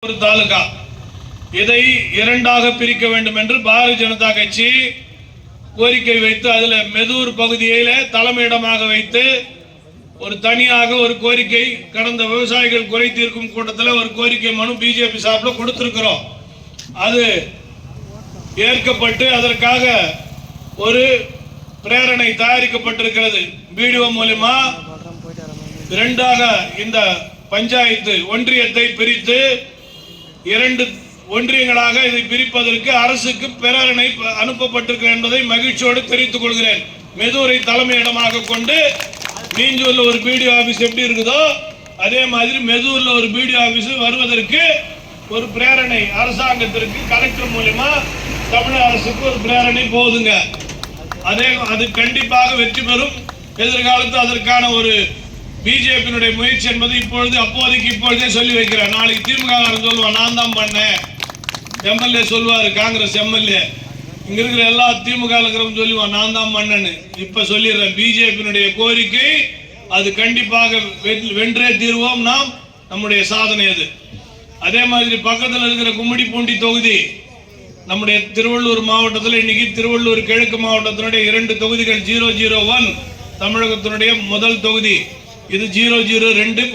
ஒரு தாலுகா இதை இரண்டாக பிரிக்க வேண்டும் என்று பாரதிய ஜனதா கட்சி கோரிக்கை வைத்து அதில் மெதூர் பகுதியில தலைமையிடமாக வைத்து ஒரு தனியாக ஒரு கோரிக்கை கடந்த விவசாயிகள் குறை தீர்க்கும் கூட்டத்தில் ஒரு கோரிக்கை மனு பிஜேபி சார்பில் கொடுத்திருக்கிறோம். அது ஏற்கப்பட்டு அதற்காக ஒரு பிரேரணை தயாரிக்கப்பட்டிருக்கிறது. வீடியோ மூலமா இரண்டாக இந்த பஞ்சாயத்து ஒன்றியத்தை பிரித்து இரண்டு ஒன்றியங்களாக இதை பிரிப்பதற்கு அரசுக்கு பிரேரணை அனுப்பப்பட்டிருக்கிறது என்பதை மகிழ்ச்சியோடு தெரிவித்துக் கொள்கிறேன். மெதூரை தலைமையிடமாக கொண்டு மீஞ்சூர்ல ஒரு பிடிஓ ஆபீஸ் எப்படி இருக்குதோ அதே மாதிரி மெதூர்ல ஒரு பிடிஓ ஆபீஸ் வருவதற்கு ஒரு பிரேரணை அரசாங்கத்திற்கு கலெக்டர் மூலமா தமிழக அரசுக்கு ஒரு பிரேரணை போகுதுங்க. அது கண்டிப்பாக வெற்றி பெறும். எதிர்காலத்தில் அதற்கான ஒரு பிஜேபியினுடைய முயற்சி என்பது இப்பொழுதே சொல்லி வைக்கிறேன். நாளைக்கு திமுக சொல்லுவான் நான் தான் பண்ணேன், எம்எல்ஏ சொல்லுவாரு, காங்கிரஸ் எம்எல்ஏ இங்க இருக்கிற எல்லா திமுக இருக்கிறவங்க சொல்லுவான் நான் தான் பண்ணேன்னு. இப்ப சொல்லிடுறேன், பிஜேபியினுடைய கோரிக்கை அது கண்டிப்பாக வென்றே தீர்வோம். நாம் நம்முடைய சாதனை அது. அதே மாதிரி பக்கத்தில் இருக்கிற கும்மிடிப்பூண்டி தொகுதி நம்முடைய திருவள்ளூர் மாவட்டத்தில் இன்னைக்கு திருவள்ளூர் கிழக்கு மாவட்டத்தினுடைய 2 தொகுதிகள் 001 தமிழகத்தினுடைய முதல் தொகுதி, இது 002